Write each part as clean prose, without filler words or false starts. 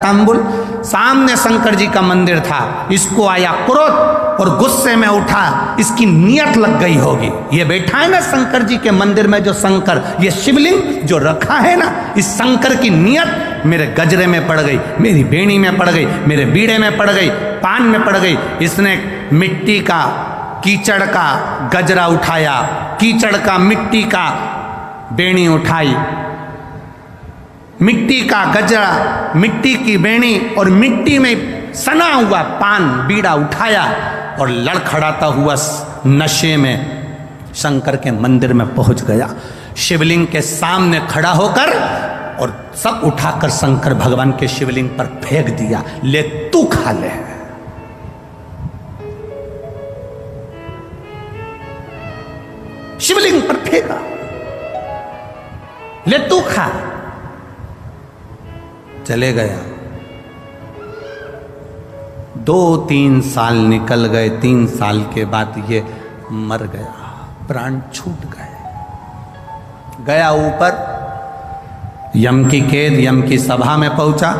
तांबुल सामने शंकर जी का मंदिर था। इसको आया क्रोध और गुस्से में उठा, इसकी नियत लग गई होगी। ये बैठा है ना शंकर जी के मंदिर में जो शंकर, ये शिवलिंग जो रखा है ना, इस शंकर की नियत मेरे गजरे में पड़ गई, मेरी बेणी में पड़ गई, मेरे बीड़े में पड़ गई, पान में पड़ गई। इसने मिट्टी का कीचड़ का गजरा उठाया, कीचड़ का मिट्टी का बेणी उठाई, मिट्टी का गजरा, मिट्टी की बेणी और मिट्टी में सना हुआ पान बीड़ा उठाया और लड़खड़ाता हुआ नशे में शंकर के मंदिर में पहुंच गया। शिवलिंग के सामने खड़ा होकर और सब उठाकर शंकर भगवान के शिवलिंग पर फेंक दिया। ले तू खा ले। शिवलिंग पर फेंका, ले तू खा। चले गया। 2-3 साल निकल गए। 3 साल के बाद ये मर गया, प्राण छूट गए। गया ऊपर, यम की कैद, यम की सभा में पहुंचा।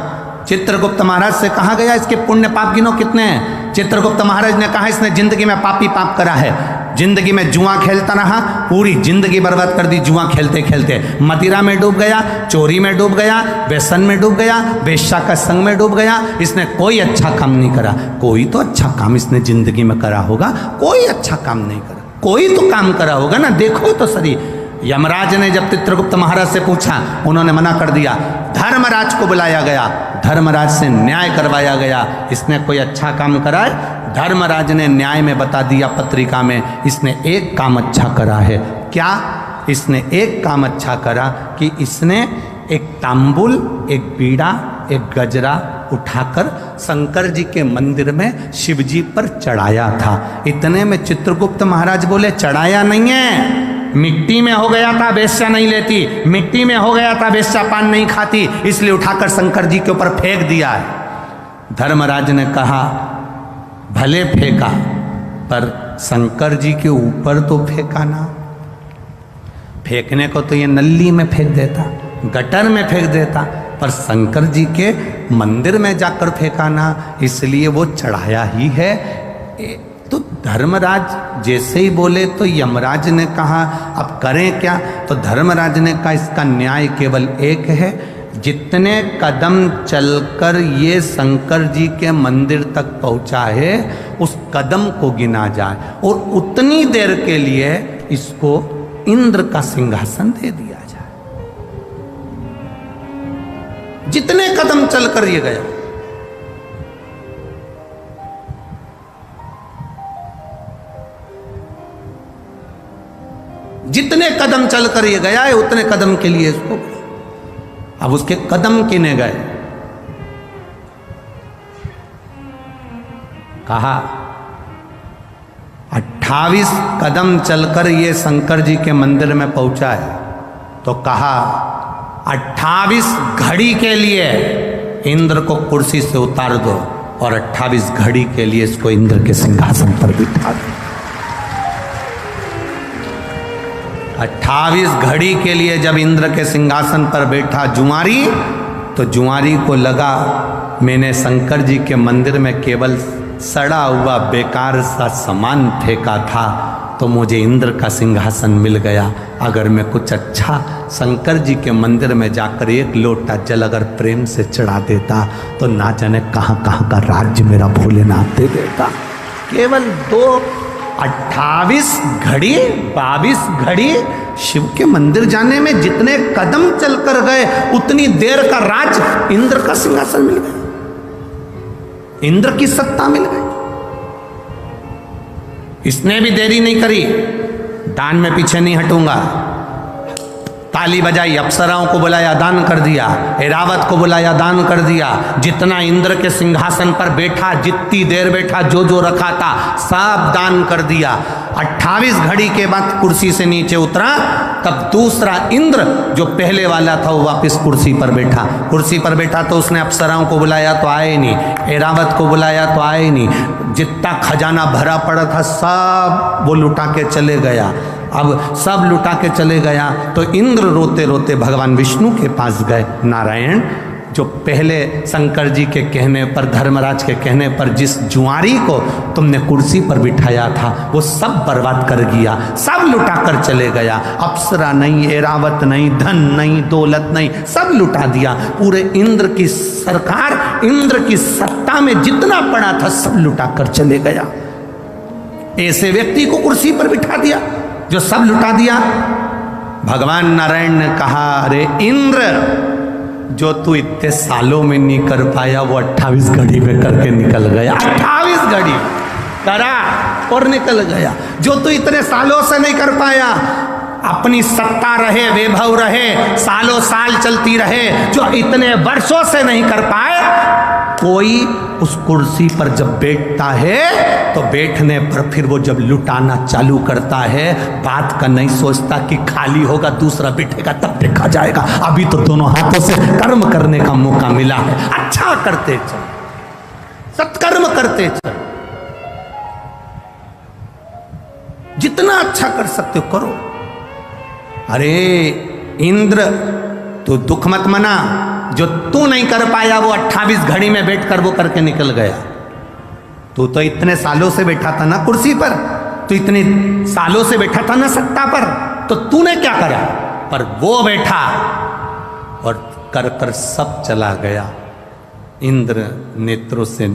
चित्रगुप्त महाराज से कहा गया इसके पुण्य पाप गिनो कितने हैं। चित्रगुप्त महाराज ने कहा इसने जिंदगी में पापी पाप करा है, जिंदगी में जुआ खेलता रहा, पूरी जिंदगी बर्बाद कर दी जुआ खेलते खेलते। मदिरा में डूब गया, चोरी में डूब गया, व्यसन में डूब गया, वेश्या का संग में डूब गया। इसने कोई अच्छा काम नहीं करा। कोई तो अच्छा काम इसने जिंदगी में करा होगा, कोई अच्छा काम नहीं करा, कोई तो काम करा होगा ना, देखो तो सही। यमराज ने जब चित्रगुप्त महाराज से पूछा, उन्होंने मना कर दिया। धर्मराज को बुलाया गया, धर्मराज से न्याय करवाया गया, इसने कोई अच्छा काम करा है। धर्मराज ने न्याय में बता दिया पत्रिका में, इसने एक काम अच्छा करा है। क्या? इसने एक काम अच्छा करा कि इसने एक तांबुल, एक बीड़ा, एक गजरा उठाकर शंकर जी के मंदिर में शिव जी पर चढ़ाया था। इतने में चित्रगुप्त महाराज बोले, चढ़ाया नहीं है, मिट्टी में हो गया था, वेश्या नहीं लेती, मिट्टी में हो गया था, वेश्या पान नहीं खाती, इसलिए उठाकर शंकर जी के ऊपर फेंक दिया है। धर्मराज ने कहा, भले फेंका, पर शंकर जी के ऊपर तो फेंका ना। फेंकने को तो ये नल्ली में फेंक देता, गटर में फेंक देता, पर शंकर जी के मंदिर में जाकर फेंका ना, इसलिए वो चढ़ाया ही है। तो धर्मराज जैसे ही बोले तो यमराज ने कहा अब करें क्या। तो धर्मराज ने कहा इसका न्याय केवल एक है, जितने कदम चलकर ये शंकर जी के मंदिर तक पहुंचा है उस कदम को गिना जाए और उतनी देर के लिए इसको इंद्र का सिंहासन दे दिया जाए। जितने कदम चलकर ये गया, जितने कदम चलकर ये गया है उतने कदम के लिए इसको, अब उसके कदम किने गए। कहा 28 कदम चलकर ये शंकर जी के मंदिर में पहुंचा है, तो कहा 28 घड़ी के लिए इंद्र को कुर्सी से उतार दो और 28 घड़ी के लिए इसको इंद्र के सिंहासन पर बिठा दो। 28 घड़ी के लिए जब इंद्र के सिंहासन पर बैठा जुआरी, तो जुआरी को लगा मैंने शंकर जी के मंदिर में केवल सड़ा हुआ बेकार सा सामान फेंका था, तो मुझे इंद्र का सिंहासन मिल गया। अगर मैं कुछ अच्छा शंकर जी के मंदिर में जाकर एक लोटा जल अगर प्रेम से चढ़ा देता, तो ना जाने कहाँ कहाँ का राज्य मेरा भोलेनाथ दे देता। केवल 28 घड़ी 22 घड़ी शिव के मंदिर जाने में जितने कदम चलकर गए उतनी देर का राज इंद्र का सिंहासन मिल गया, इंद्र की सत्ता मिल गई। इसने भी देरी नहीं करी, दान में पीछे नहीं हटूंगा। ताली बजाई, अप्सराओं को बुलाया, दान कर दिया, ऐरावत को बुलाया, दान कर दिया। जितना इंद्र के सिंहासन पर बैठा, जितनी देर बैठा, जो जो रखा था सब दान कर दिया। 28 घड़ी के बाद कुर्सी से नीचे उतरा, तब दूसरा इंद्र जो पहले वाला था वो वापस कुर्सी पर बैठा। कुर्सी पर बैठा तो उसने अप्सराओं को बुलाया तो आए नहीं, ऐरावत को बुलाया तो आए नहीं। जितना खजाना भरा पड़ा था सब वो लुटा के चले गया। अब सब लुटा के चले गया तो इंद्र रोते रोते भगवान विष्णु के पास गए। नारायण, जो पहले शंकर जी के कहने पर, धर्मराज के कहने पर जिस जुआरी को तुमने कुर्सी पर बिठाया था वो सब बर्बाद कर गया, सब लुटा कर चले गया। अप्सरा नहीं, एरावत नहीं, धन नहीं, दौलत नहीं, सब लुटा दिया। पूरे इंद्र की सरकार, इंद्र की सत्ता में जितना पड़ा था सब लुटा कर चले गया। ऐसे व्यक्ति को कुर्सी पर बिठा दिया जो सब लुटा दिया। भगवान नारायण ने कहा, अरे इंद्र, जो तू इतने सालों में नहीं कर पाया वो 28 घड़ी में करके निकल गया। 28 घड़ी करा और निकल गया। जो तू इतने सालों से नहीं कर पाया, अपनी सत्ता रहे, वैभव रहे, सालों साल चलती रहे, जो इतने वर्षों से नहीं कर पाए, कोई उस कुर्सी पर जब बैठता है तो बैठने पर फिर वो जब लुटाना चालू करता है, बात का नहीं सोचता कि खाली होगा दूसरा बैठेगा तब देखा जाएगा, अभी तो दोनों हाथों से कर्म करने का मौका मिला है, अच्छा करते चल, सत्कर्म करते चल, जितना अच्छा कर सकते हो करो। अरे इंद्र, तू दुख मत मना, जो तू नहीं कर पाया वो 28 घड़ी में बैठकर वो करके निकल गया। तू तो इतने सालों से बैठा था ना कुर्सी पर, तू इतने सालों से बैठा था ना सत्ता पर, तो तूने क्या करा? पर वो बैठा और कर कर सब चला गया। इंद्र नेत्रों से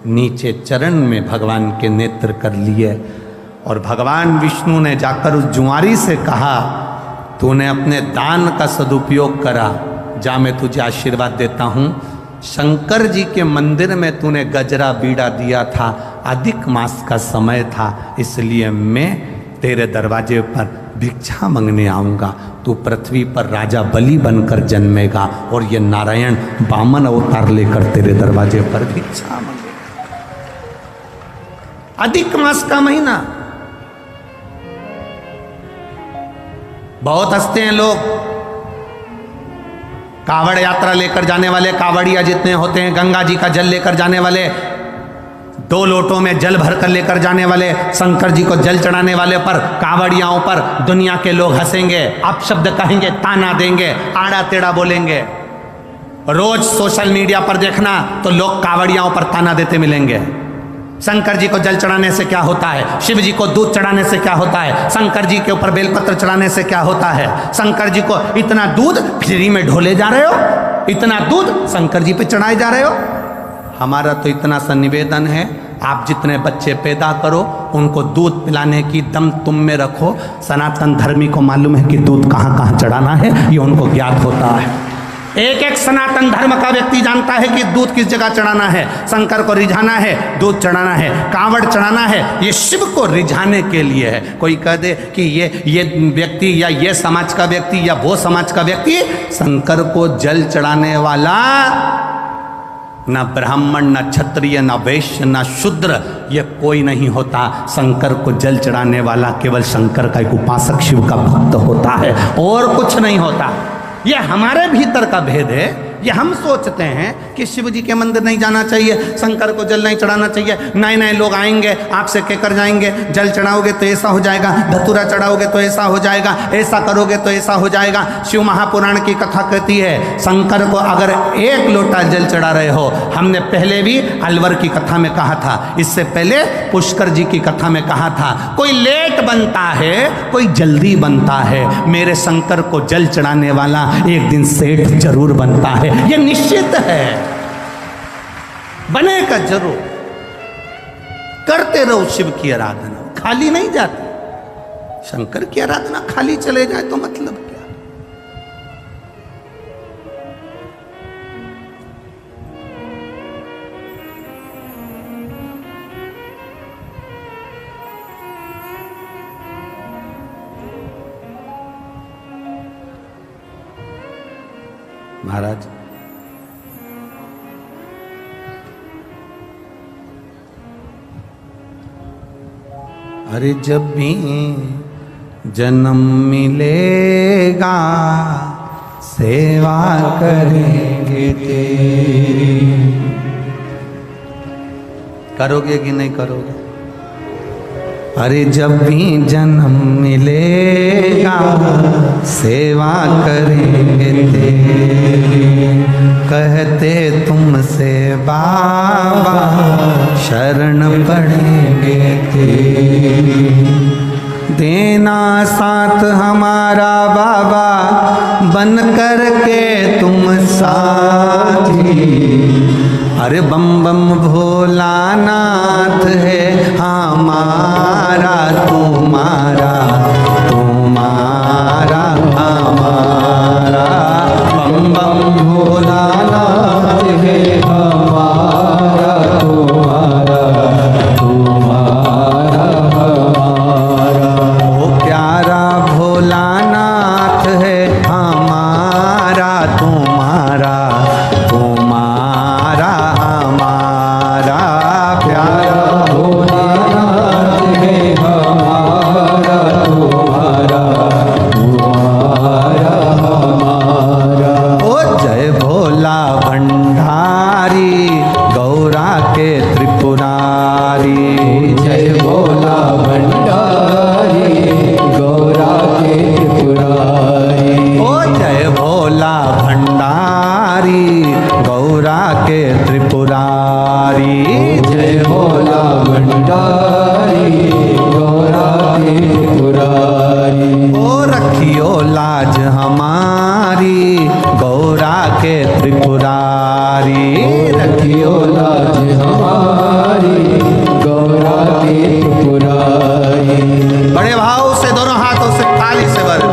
नीचे चरण में भगवान के नेत्र कर लिए और भगवान विष्णु ने जाकर उस जुआरी से कहा, तूने अपने दान का सदुपयोग करा, जा मैं तुझे आशीर्वाद देता हूँ। शंकर जी के मंदिर में तूने गजरा बीड़ा दिया था, अधिक मास का समय था, इसलिए मैं तेरे दरवाजे पर भिक्षा मांगने आऊँगा। तू पृथ्वी पर राजा बलि बनकर जन्मेगा और ये नारायण वामन अवतार लेकर तेरे दरवाजे पर भिक्षा मांगेगा। अधिक मास का महीना। बहुत हंसते हैं लोग, कावड़ यात्रा लेकर जाने वाले कावड़िया जितने होते हैं, गंगा जी का जल लेकर जाने वाले, 2 लोटों में जल भरकर लेकर जाने वाले, शंकर जी को जल चढ़ाने वाले पर, कावड़ियाओं पर दुनिया के लोग हंसेंगे, अपशब्द कहेंगे, ताना देंगे, आड़ा टेढ़ा बोलेंगे। रोज सोशल मीडिया पर देखना तो लोग कावड़ियाओं पर ताना देते मिलेंगे। शंकर जी को जल चढ़ाने से क्या होता है, शिव जी को दूध चढ़ाने से क्या होता है, शंकर जी के ऊपर बेलपत्र चढ़ाने से क्या होता है, शंकर जी को इतना दूध फ्री में ढोले जा रहे हो, इतना दूध शंकर जी पे चढ़ाए जा रहे हो। हमारा तो इतना सा निवेदन है, आप जितने बच्चे पैदा करो उनको दूध पिलाने की दम तुम में रखो। सनातन धर्मी को मालूम है कि दूध कहाँ कहाँ चढ़ाना है, ये उनको ज्ञात होता है। एक एक सनातन धर्म का व्यक्ति जानता है कि दूध किस जगह चढ़ाना है, शंकर को रिझाना है, दूध चढ़ाना है, कांवड़ चढ़ाना है, ये शिव को रिझाने के लिए है। कोई कह दे कि ये व्यक्ति या ये समाज का व्यक्ति या वो समाज का व्यक्ति, शंकर को जल चढ़ाने वाला ना ब्राह्मण, ना क्षत्रिय, ना वैश्य, ना शूद्र, ये कोई नहीं होता। शंकर को जल चढ़ाने वाला केवल शंकर का एक उपासक, शिव का भक्त होता है, और कुछ नहीं होता। ये हमारे भीतर का भेद है। ये हम सोचते हैं कि शिव जी के मंदिर नहीं जाना चाहिए, शंकर को जल नहीं चढ़ाना चाहिए, नए नए लोग आएंगे आपसे कहकर जाएंगे, जल चढ़ाओगे तो ऐसा हो जाएगा, धतूरा चढ़ाओगे तो ऐसा हो जाएगा, ऐसा करोगे तो ऐसा हो जाएगा। शिव महापुराण की कथा कहती है, शंकर को अगर 1 लोटा जल चढ़ा रहे हो, हमने पहले भी अलवर की कथा में कहा था, इससे पहले पुष्कर जी की कथा में कहा था, कोई लेट बनता है, कोई जल्दी बनता है, मेरे शंकर को जल चढ़ाने वाला एक दिन सेठ जरूर बनता है, ये निश्चित है, बनेगा जरूर। करते रहो शिव की आराधना, खाली नहीं जाती। शंकर की आराधना खाली चले जाए तो मतलब क्या? महाराज, अरे जब भी जन्म मिलेगा सेवा करेंगे तेरी। करोगे कि नहीं करोगे? अरे जब भी जन्म मिलेगा सेवा करेंगे तेरी, कहते तुमसे बाबा शरण पड़ेंगे तेरी। देना साथ हमारा बाबा बन कर के तुम साथी। अरे बम बम भोलानाथ है हमारा तुम्हारा, तुम्हारा हमारा। बम बम भोलानाथ है हमारा तुम्हारा, तुम्हारा हमारा। ओ प्यारा भोलानाथ है हमारा तुम्हारा, तुम्हारा हमारा। प्यारा भोलानाथ है हमारा तुम्हारा, तुम्हारा हमारा। ओ जय भोला भंडारी गौरा के त्रिपुरारी, जय भोला भंडारी गौरा के त्रिपुरारी। ओ जय भोला भंडारी गौरा के त्रिपुरारी। जय भोला भंडारी गौरा के त्रिपुरारी। ओ रखियो लाज हमारी गौरा के त्रिपुरारी। रखियो लाज हमारी गौरा के त्रिपुरारी। बड़े भाव से दोनों हाथों से ताली से भर।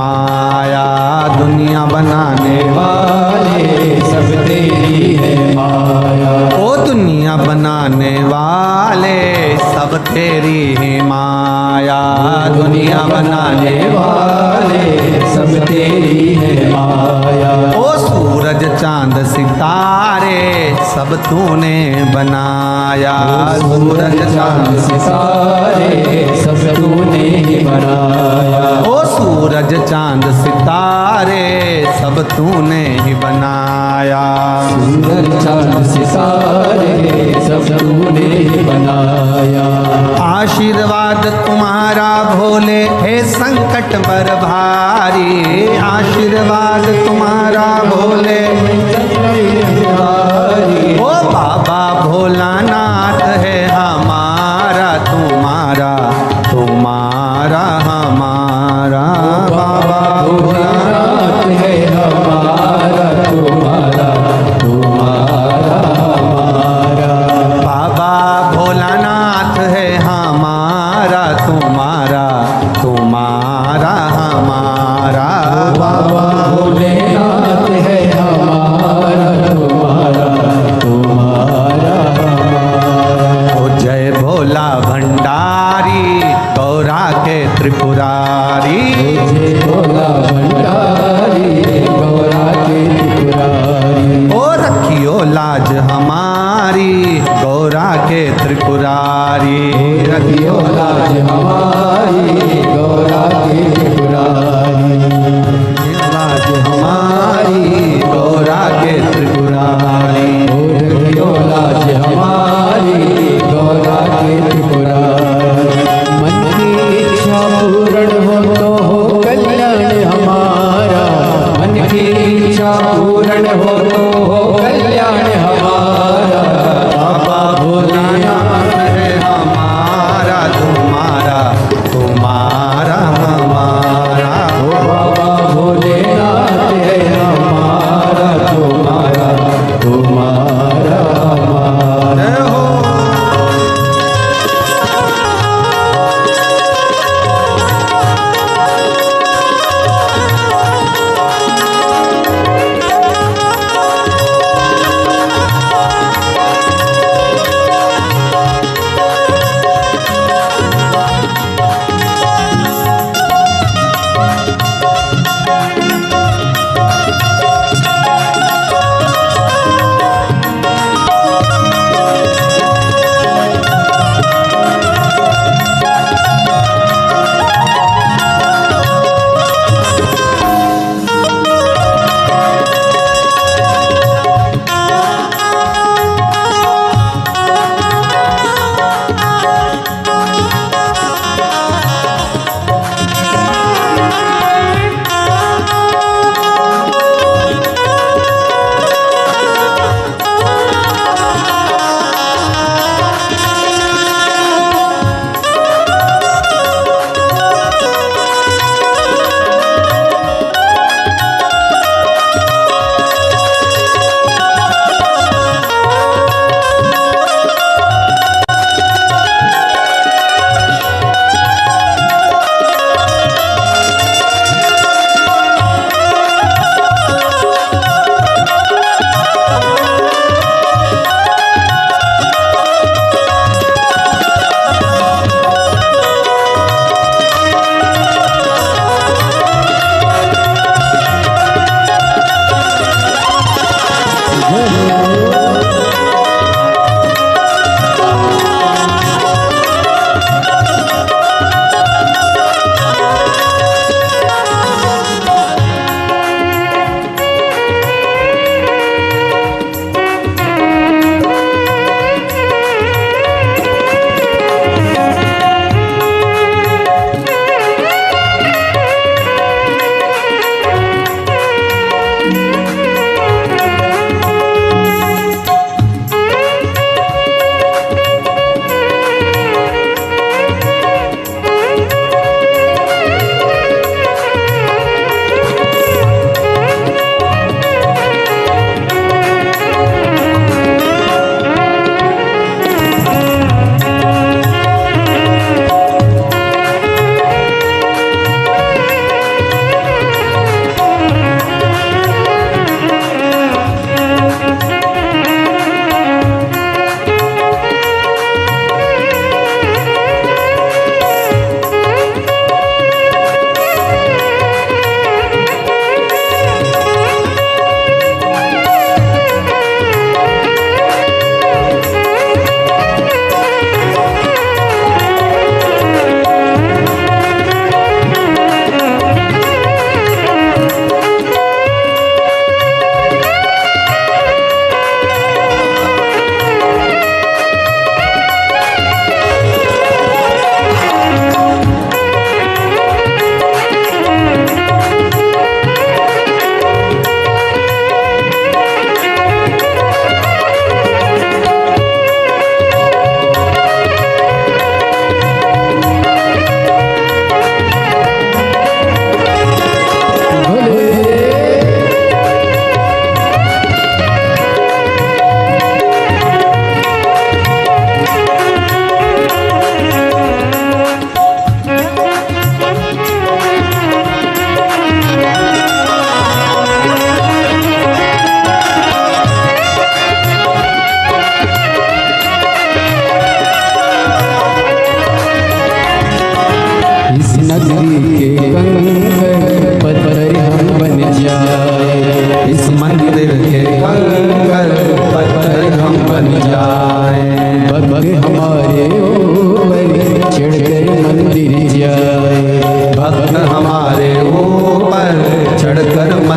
माया, दुनिया बनाने वाले सब तेरी है माया। ओ दुनिया बनाने वाले सब तेरी है माया, दुनिया बनाने वाले सब तेरी है माया। ओ सूरज चांद सितारे सब तूने बनाया, सूरज चांद सितारे सब तूने ही बनाया। ओ सूरज चांद सितारे सब तूने ही बनाया, सूरज चांद सितारे सब तूने ही बनाया। आशीर्वाद तुम्हारा भोले है संकट पर भारी, आशीर्वाद तुम्हारा भोले ओ बाबा भोलानाथ है हमारा, तुम्हारा तुम्हारा हमारा, बाबा भोलानाथ है हमारा, तुम्हारा तुम्हारा हमारा। बाबा भोलानाथ है हमारा, तुम्हारा तुम्हारा हमारा, बाबा भोलेनाथ है हमारा, तुम्हारा तुम्हारा हमारा। ओ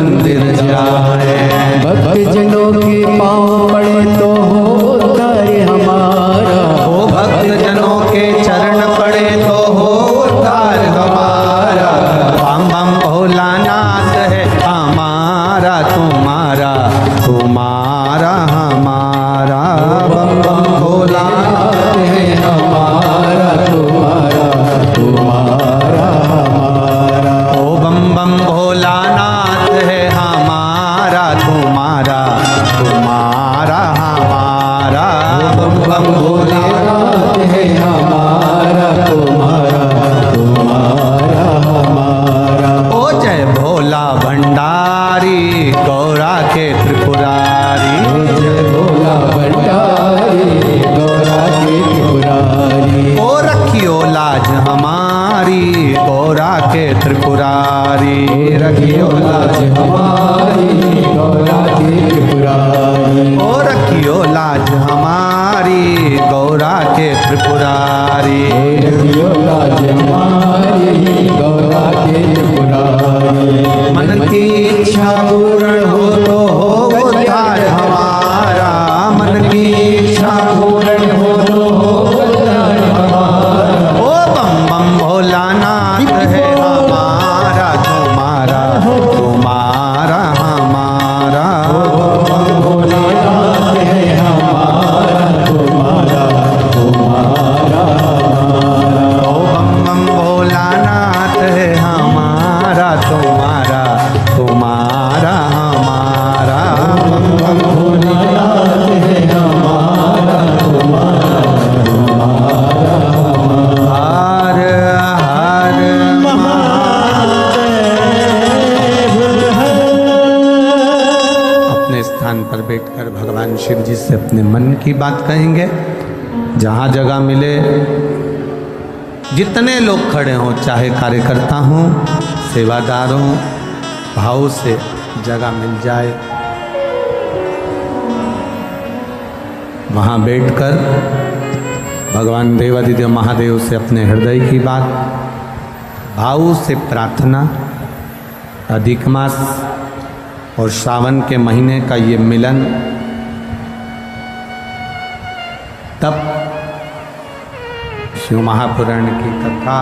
मंदिर जाए। भक्त जनों के पाँव पड़े तो हो उद्धार हमारा। ओ भक्त जनों के चरण पड़े तो हो उद्धार हमारा। बम बम भोलानाथ है हमारा तुम्हारा, तुम्हारा हमारा। बम बम भोलानाथ है हमारा तुम्हारा, तुम्हारा हमारा। ओ बम बम भोलानाथ है हमारा तुम्हारा, तुम्हारा हमारा। बम बम भोलानाथ है हमारा तुम्हारा, तुम्हारा हमारा। ओ जय भोला भंडारी गौरा के त्रिपुरारी। जय भोला भंडारी गौरा के त्रिपुरारी। ओ रखियो लाज हमारी गौरा के त्रिपुरारी। रखियो लाज हमारी गौरा के त्रिपुरारी। ओ रखियो लाज हमारी गौरा के त्रिपुरारी। रखियो लाज हमारी गौरा के त्रिपुरारी। मन की इच्छा पूर्ण हो तो हो उद्धार हमारा। मन की इच्छा पूर्ण हो तो हो उद्धार हमारा। ओ बम बम भोलानाथ है हमारा तुम्हारा, तुम्हारा हमारा। भोलेनाथ है हमारा तुम्हारा, तुम्हारा हमारा। ओ बम बम भोलानाथ है हमारा तुम्हारा, तुम्हारा हमारा। बम बम भोलेनाथ है हमारा तुम्हारा, तुम्हारा हमारा। हर हर अपने स्थान पर बैठकर भगवान शिव जी से अपने मन की बात कहेंगे। जहाँ जगह मिले, जितने लोग खड़े हों, चाहे कार्यकर्ता हों, सेवादार हों, भाव से जगह मिल जाए, वहाँ बैठकर भगवान देवादिदेव महादेव से अपने हृदय की बात, भाव से प्रार्थना। अधिक मास और सावन के महीने का ये मिलन, तब शिव महापुराण की कथा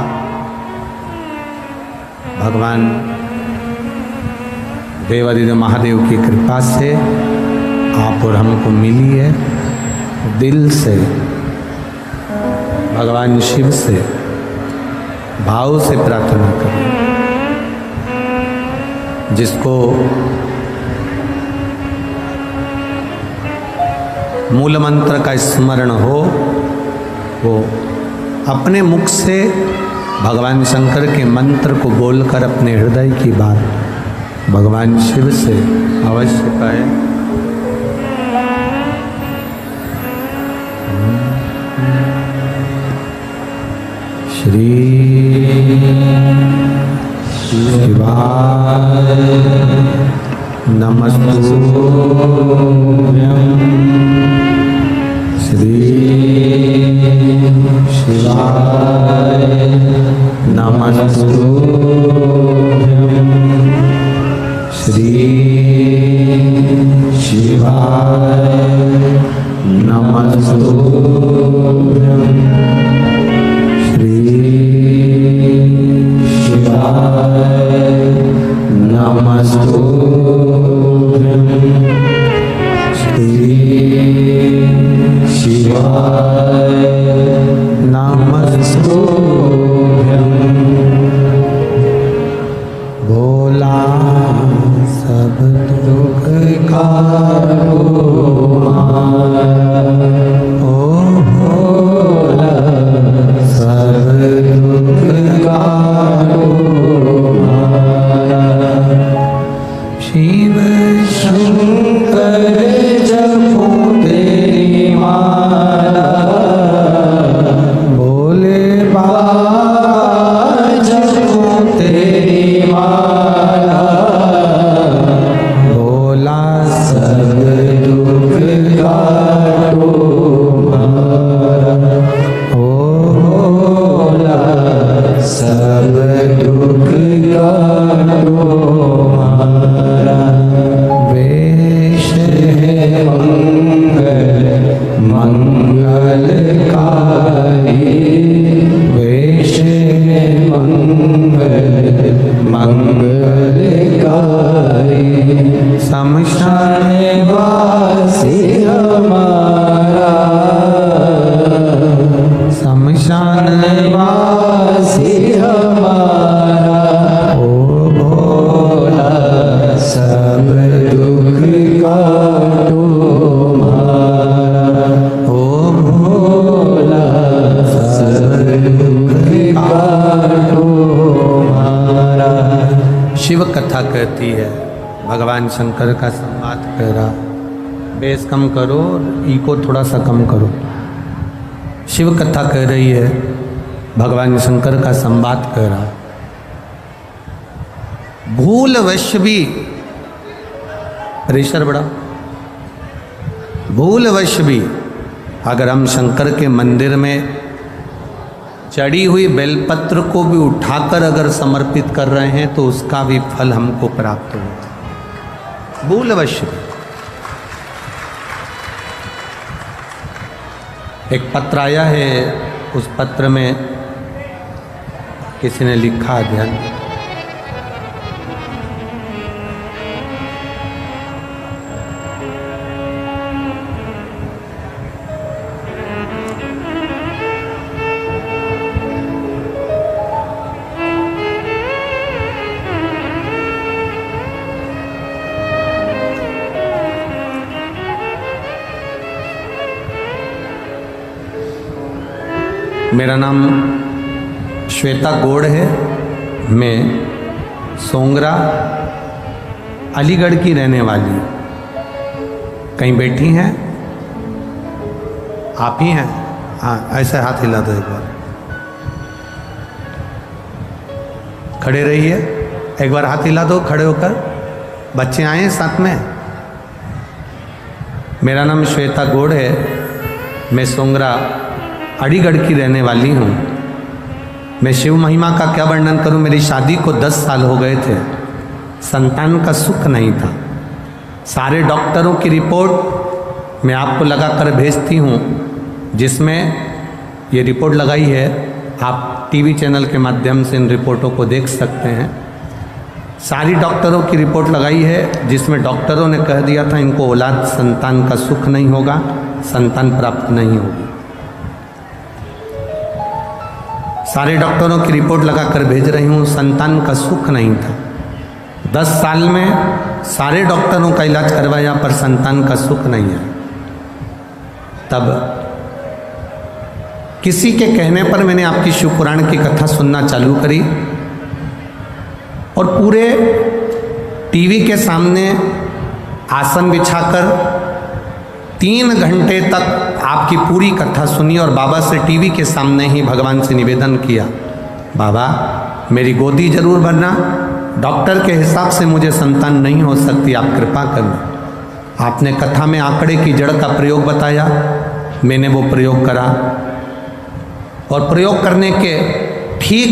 भगवान देवादिदेव महादेव की कृपा से आप और हमको मिली है। दिल से भगवान शिव से भाव से प्रार्थना करें। जिसको मूल मंत्र का स्मरण हो, वो अपने मुख से भगवान शंकर के मंत्र को बोलकर अपने हृदय की बात भगवान शिव से अवश्य कहें। श्री शिवाय नमस्तुभ्यं। श्री शिवाय नमस्तुभ्यं। श्री शिवाय नमस्तुभ्यं। श्री शिवाय नमस्तुभ्यं। श्री शिवाय नमस्तुभ्यं। भोला सब दुख कारो ओ भोला सब दुख कारो शिव शंकर जपो तेरी माला। भोले बाबा जपो तेरी माला। भोला सब दुख कारो ओ भोला सब दुख कारो हमारा। शमशान वासी हमारा, शमशान वासी हमारा, ओ भोला सब दुख काटो हमारा, ओ भोला सब दुख काटो हमारा। शिव कथा कहती है, भगवान शंकर का संवाद कह रहा, बेस कम करो, इको थोड़ा सा कम करो। शिव कथा कह रही है, भगवान शंकर का संवाद कह रहा। भूलवश भी, प्रेशर बड़ा, भूलवश भी अगर हम शंकर के मंदिर में चढ़ी हुई बेलपत्र को भी उठाकर अगर समर्पित कर रहे हैं तो उसका भी फल हमको प्राप्त होगा। भूलवश। एक पत्र आया है, उस पत्र में किसी ने लिखा, ध्यान, मेरा नाम श्वेता गौड़ है, मैं सोंगरा अलीगढ़ की रहने वाली। कहीं बैठी हैं आप ही हैं? हाँ, ऐसे हाथ हिला दो एक बार, खड़े रहिए, एक बार हाथ हिला दो खड़े होकर। बच्चे आए हैं साथ में। मेरा नाम श्वेता गौड़ है, मैं सोंगरा अलीगढ़ की रहने वाली हूँ। मैं शिव महिमा का क्या वर्णन करूँ। मेरी शादी को 10 साल हो गए थे, संतान का सुख नहीं था। सारे डॉक्टरों की रिपोर्ट मैं आपको लगा कर भेजती हूँ, जिसमें ये रिपोर्ट लगाई है, आप टीवी चैनल के माध्यम से इन रिपोर्टों को देख सकते हैं। सारी डॉक्टरों की रिपोर्ट लगाई है, जिसमें डॉक्टरों ने कह दिया था इनको औलाद संतान का सुख नहीं होगा, संतान प्राप्त नहीं होगी। सारे डॉक्टरों की रिपोर्ट लगाकर भेज रही हूँ, संतान का सुख नहीं था। 10 साल में सारे डॉक्टरों का इलाज करवाया पर संतान का सुख नहीं है। तब किसी के कहने पर मैंने आपकी शिव पुराण की कथा सुनना चालू करी और पूरे टीवी के सामने आसन बिछाकर 3 घंटे तक आपकी पूरी कथा सुनी और बाबा से टीवी के सामने ही भगवान से निवेदन किया, बाबा मेरी गोदी जरूर भरना, डॉक्टर के हिसाब से मुझे संतान नहीं हो सकती, आप कृपा करना। आपने कथा में आंकड़े की जड़ का प्रयोग बताया, मैंने वो प्रयोग करा और प्रयोग करने के ठीक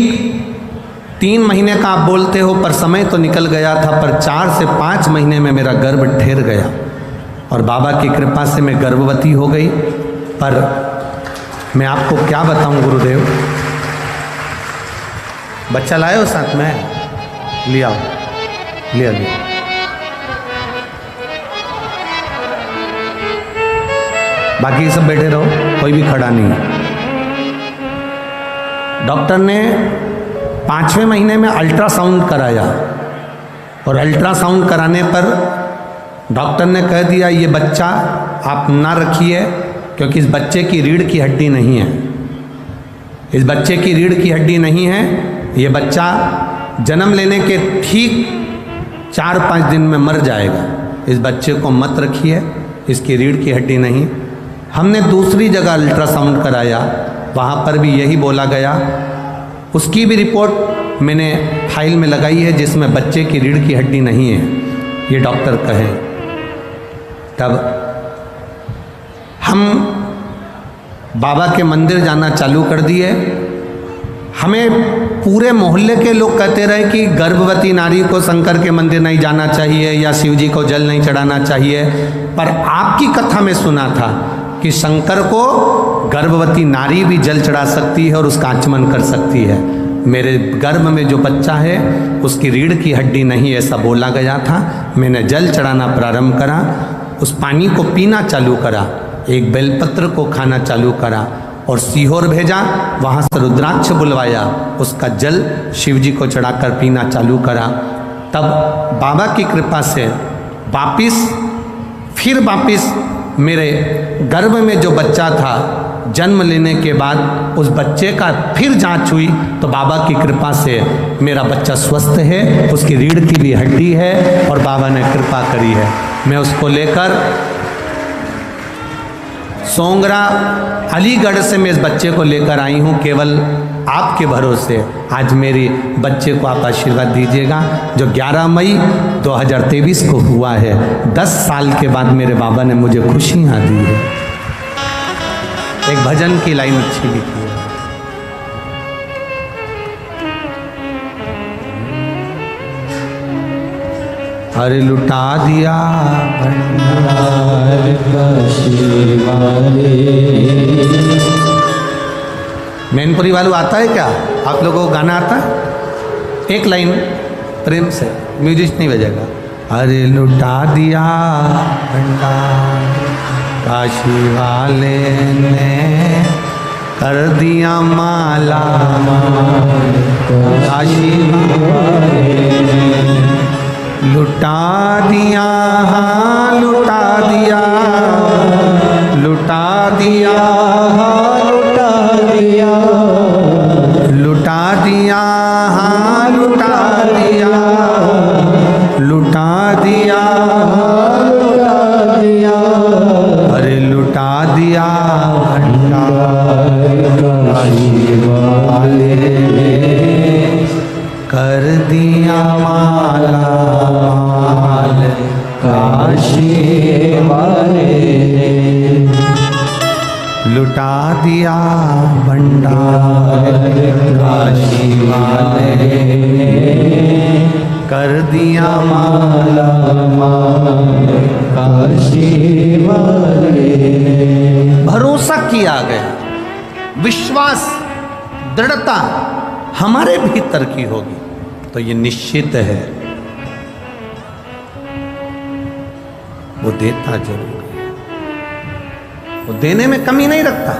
3 महीने का आप बोलते हो पर समय तो निकल गया था, पर 4 से 5 महीने में मेरा गर्भ ठहर गया और बाबा की कृपा से मैं गर्भवती हो गई। पर मैं आपको क्या बताऊं गुरुदेव, बच्चा लाए हो साथ में, लिया लिया लिया। बाकी सब बैठे रहो, कोई भी खड़ा नहीं। डॉक्टर ने 5वें महीने में अल्ट्रासाउंड कराया और अल्ट्रासाउंड कराने पर डॉक्टर ने कह दिया ये बच्चा आप ना रखिए, क्योंकि इस बच्चे की रीढ़ की हड्डी नहीं है, इस बच्चे की रीढ़ की हड्डी नहीं है, ये बच्चा जन्म लेने के ठीक 4-5 दिन में मर जाएगा, इस बच्चे को मत रखिए, इसकी रीढ़ की हड्डी नहीं। हमने दूसरी जगह अल्ट्रासाउंड कराया, वहाँ पर भी यही बोला गया। उसकी भी रिपोर्ट मैंने फाइल में लगाई है, जिसमें बच्चे की रीढ़ की हड्डी नहीं है, ये डॉक्टर कहें। तब हम बाबा के मंदिर जाना चालू कर दिए। हमें पूरे मोहल्ले के लोग कहते रहे कि गर्भवती नारी को शंकर के मंदिर नहीं जाना चाहिए या शिव जी को जल नहीं चढ़ाना चाहिए, पर आपकी कथा में सुना था कि शंकर को गर्भवती नारी भी जल चढ़ा सकती है और उसका आचमन कर सकती है। मेरे गर्भ में जो बच्चा है उसकी रीढ़ की हड्डी नहीं, ऐसा बोला गया था। मैंने जल चढ़ाना प्रारंभ करा, उस पानी को पीना चालू करा, एक बेलपत्र को खाना चालू करा और सीहोर भेजा, वहाँ से रुद्राक्ष बुलवाया, उसका जल शिव जी को चढ़ाकर पीना चालू करा। तब बाबा की कृपा से वापिस मेरे गर्भ में जो बच्चा था, जन्म लेने के बाद उस बच्चे का फिर जांच हुई तो बाबा की कृपा से मेरा बच्चा स्वस्थ है, उसकी रीढ़ की भी हड्डी है और बाबा ने कृपा करी है। मैं उसको लेकर सोंगरा अलीगढ़ से मैं इस बच्चे को लेकर आई हूँ, केवल आपके भरोसे। आज मेरे बच्चे को आप आशीर्वाद दीजिएगा, जो 11 मई 2023 को हुआ है। 10 साल के बाद मेरे बाबा ने मुझे खुशियाँ दी है। एक भजन की लाइन अच्छी लिखी है, अरे लुटा दिया भंडार काशी वाले। मैनपुरी वालों आता है क्या आप लोगों को गाना आता है? एक लाइन प्रेम से, म्यूजिक नहीं बजेगा। अरे लुटा दिया भंडार काशी वाले ने, कर दिया माला काशी वाले ने, लुटा दिया, हाँ लुटा दिया, लुटा दिया, हाँ लुटा दिया, लुटा दिया, हाँ लुटा दिया, लुटा दिया, हाँ लुटा दिया, अरे लुटा दिया भंडार काशी वाले ने, कर दिया माला माल काशी वाले ने, लुटा दिया भंडार काशी वाले ने, कर दिया माला माल काशी वाले ने। भरोसा किया गया, विश्वास दृढ़ता हमारे भीतर की होगी तो ये निश्चित है वो देता जरूर है, वो देने में कमी नहीं रखता।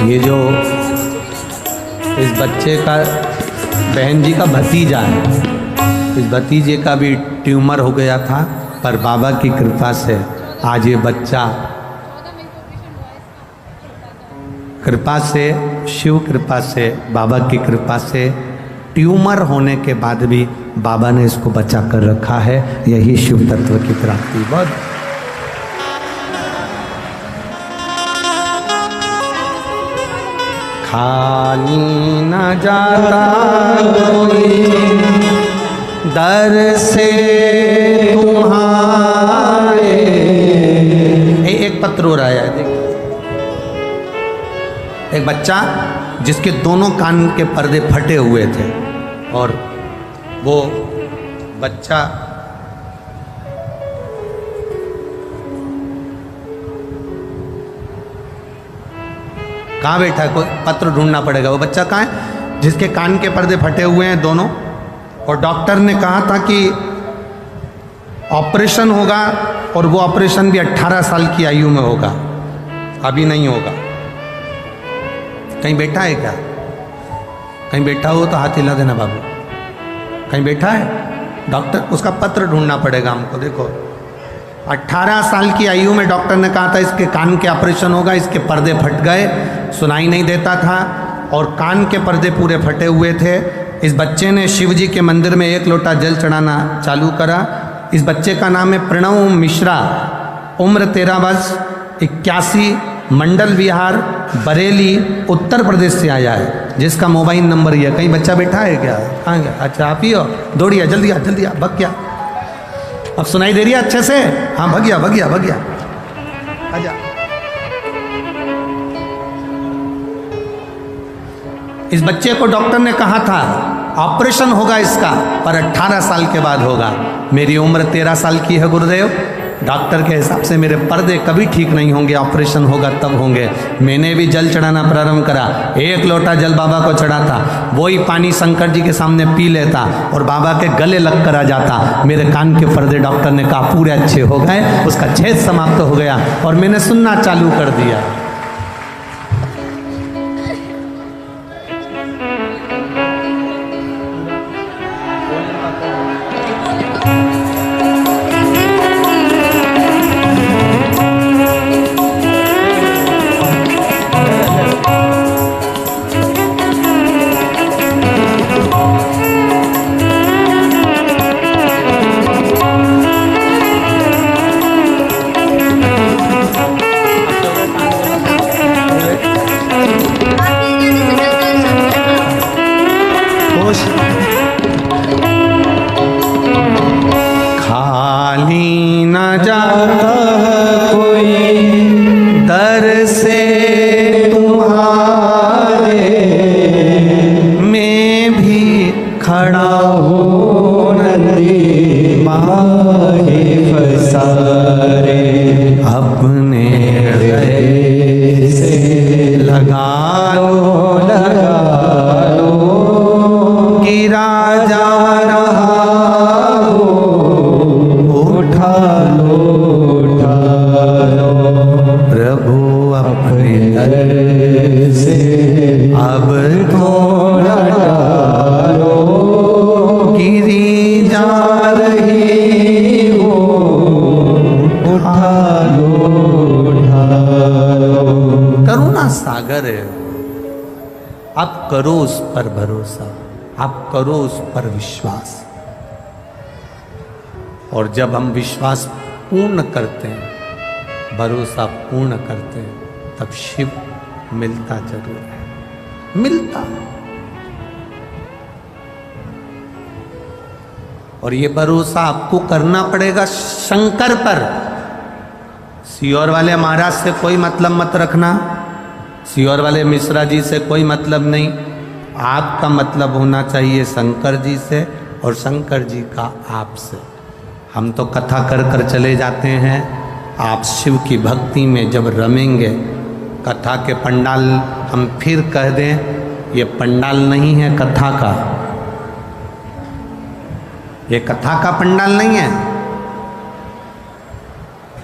ये जो इस बच्चे का बहन जी का भतीजा है, इस भतीजे का भी ट्यूमर हो गया था, पर बाबा की कृपा से आज ये बच्चा, कृपा से, शिव कृपा से, बाबा की कृपा से, ट्यूमर होने के बाद भी बाबा ने इसको बचा कर रखा है। यही शिव तत्व की प्राप्ति। बहुत खाली न जाता कोई दर से तुम्हारे। एक पत्र हो रहा है, देखिए, एक बच्चा जिसके दोनों कान के पर्दे फटे हुए थे और वो बच्चा कहाँ बैठा है, कोई पत्र ढूंढना पड़ेगा। वो बच्चा कहाँ है जिसके कान के पर्दे फटे हुए हैं दोनों, और डॉक्टर ने कहा था कि ऑपरेशन होगा और वो ऑपरेशन भी 18 साल की आयु में होगा, अभी नहीं होगा। कहीं बैठा है क्या? कहीं बैठा हो तो हाथ हिला देना बाबू। कहीं बैठा है डॉक्टर? उसका पत्र ढूंढना पड़ेगा हमको। देखो 18 साल की आयु में डॉक्टर ने कहा था इसके कान के ऑपरेशन होगा, इसके पर्दे फट गए, सुनाई नहीं देता था और कान के पर्दे पूरे फटे हुए थे। इस बच्चे ने शिव जी के मंदिर में 1 लोटा जल चढ़ाना चालू करा। इस बच्चे का नाम है प्रणव मिश्रा। उम्र 13 वर्ष, 81, मंडल विहार, बरेली, उत्तर प्रदेश से आया है, जिसका मोबाइल नंबर ये। कहीं बच्चा बैठा है क्या? कहाँ गया? अच्छा आप ही हो, दौड़िया जल्दी आ, जल्दी आ, भग गया। अब सुनाई दे रही है अच्छे से? हाँ भग गया, भग गया, भग गया, आजा। इस बच्चे को डॉक्टर ने कहा था ऑपरेशन होगा इसका, पर 18 साल के बाद होगा। मेरी उम्र 13 साल की है गुरुदेव, डॉक्टर के हिसाब से मेरे पर्दे कभी ठीक नहीं होंगे, ऑपरेशन होगा तब होंगे। मैंने भी जल चढ़ाना प्रारंभ करा, 1 लोटा जल बाबा को चढ़ाता, वही पानी शंकर जी के सामने पी लेता और बाबा के गले लग कर आ जाता। मेरे कान के पर्दे डॉक्टर ने कहा पूरे अच्छे हो गए, उसका छेद समाप्त हो गया और मैंने सुनना चालू कर दिया। खाली न जाता कोई दर से तुम्हारे, मैं भी खड़ा हूँ नदी माहे फसारे, अपने हृदय से लगा लो, लगा लो, गिरा जा रहा प्रभु अपने दर से अब थोड़ा डालो, गिरी जा रही हो, उठा लो, उठा लो। करुणा सागर है, आप करो उस पर भरोसा, आप करो उस पर विश्वास। और जब हम विश्वास पूर्ण करते हैं, भरोसा पूर्ण करते हैं, तब शिव मिलता जरूर है, मिलता। और ये भरोसा आपको करना पड़ेगा शंकर पर। सियोर वाले महाराज से कोई मतलब मत रखना, सियोर वाले मिश्रा जी से कोई मतलब नहीं। आपका मतलब होना चाहिए शंकर जी से और शंकर जी का आपसे। हम तो कथा कर कर चले जाते हैं, आप शिव की भक्ति में जब रमेंगे, कथा के पंडाल हम फिर कह दें, ये पंडाल नहीं है कथा का, ये कथा का पंडाल नहीं है।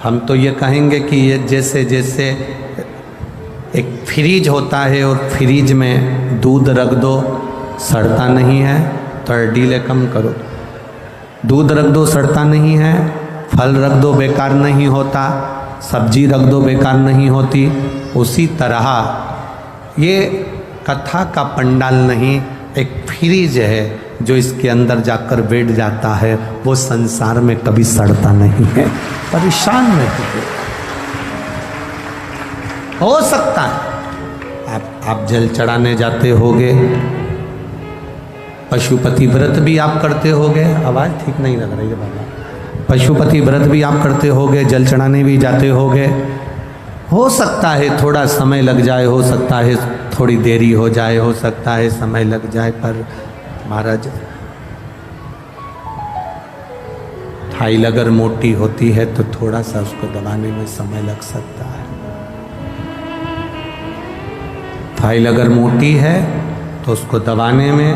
हम तो ये कहेंगे कि ये जैसे जैसे एक फ्रीज होता है और फ्रीज में दूध रख दो सड़ता नहीं है, थोड़ा डीले कम करो, दूध रख दो सड़ता नहीं है, फल रख दो बेकार नहीं होता, सब्जी रख दो बेकार नहीं होती। उसी तरह ये कथा का पंडाल नहीं, एक फ्रीज है जो इसके अंदर जाकर बैठ जाता है, वो संसार में कभी सड़ता नहीं है, परेशान नहीं हो सकता है। आप जल चढ़ाने जाते होगे, पशुपति व्रत भी आप करते होगे, आवाज़ ठीक नहीं लग रही है बाबा, पशुपति व्रत भी आप करते होगे, जल चढ़ाने भी जाते होगे। हो सकता है थोड़ा समय लग जाए, हो सकता है थोड़ी देरी हो जाए, हो सकता है समय लग जाए, पर महाराज फाइल अगर मोटी होती है तो थोड़ा सा उसको दबाने में समय लग सकता है। फाइल अगर मोटी है तो उसको दबाने में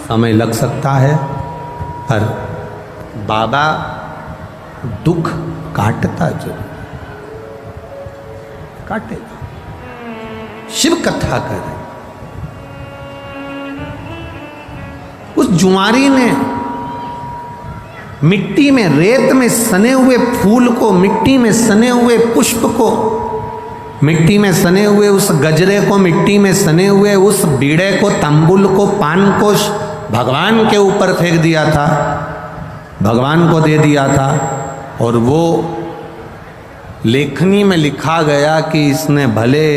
समय लग सकता है, पर बाबा दुख काटता जरूर, काटेगा। शिव कथा करें। उस जुआरी ने मिट्टी में, रेत में सने हुए फूल को, मिट्टी में सने हुए पुष्प को, मिट्टी में सने हुए उस गजरे को, मिट्टी में सने हुए उस बीड़े को, तंबुल को, पान को भगवान के ऊपर फेंक दिया था, भगवान को दे दिया था। और वो लेखनी में लिखा गया कि इसने भले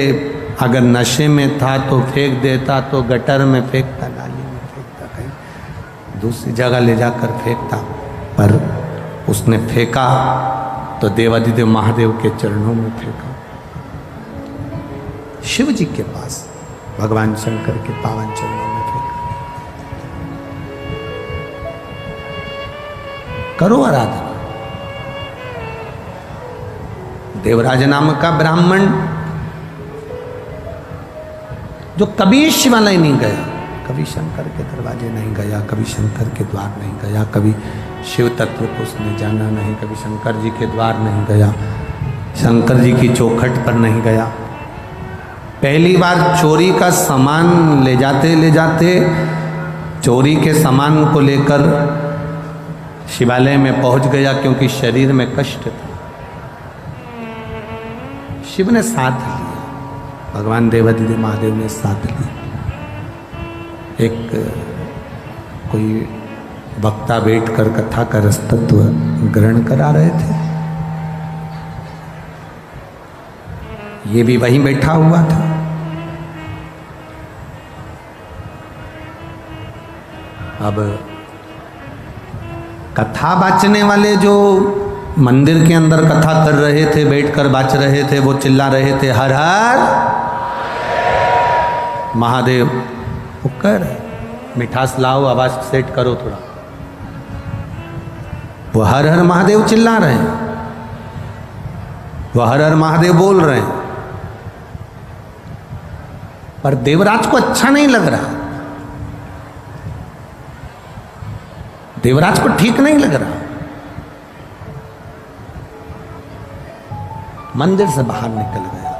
अगर नशे में था तो फेंक देता, तो गटर में फेंकता, नाली में फेंकता, कहीं दूसरी जगह ले जाकर फेंकता, पर उसने फेंका तो देवाधिदेव महादेव के चरणों में फेंका, शिव जी के पास, भगवान शंकर के पावन चरणों में फेंका। करो आराधना। देवराज नाम का ब्राह्मण जो कभी शिवालय नहीं गया, कभी शंकर के दरवाजे नहीं गया, कभी शंकर के द्वार नहीं गया, कभी शिव तत्व को उसने जाना नहीं, कभी शंकर जी के द्वार नहीं गया, शंकर जी की चौखट पर नहीं गया, पहली बार चोरी का सामान ले जाते चोरी के सामान को लेकर शिवालय में पहुंच गया, क्योंकि शरीर में कष्ट था। शिव ने साथ लिया, भगवान देवाधिदेव महादेव ने साथ लिया। एक कोई वक्ता बैठकर कथा का रसतत्व ग्रहण करा रहे थे, ये भी वहीं बैठा हुआ था। अब कथा बाचने वाले जो मंदिर के अंदर कथा कर रहे थे, बैठकर बाच रहे थे, वो चिल्ला रहे थे हर हर महादेव। वो कर मिठास लाओ, आवाज सेट करो थोड़ा। वो हर हर महादेव चिल्ला रहे हैं, वो हर हर महादेव बोल रहे हैं, पर देवराज को अच्छा नहीं लग रहा, देवराज को ठीक नहीं लग रहा। मंदिर से बाहर निकल गया,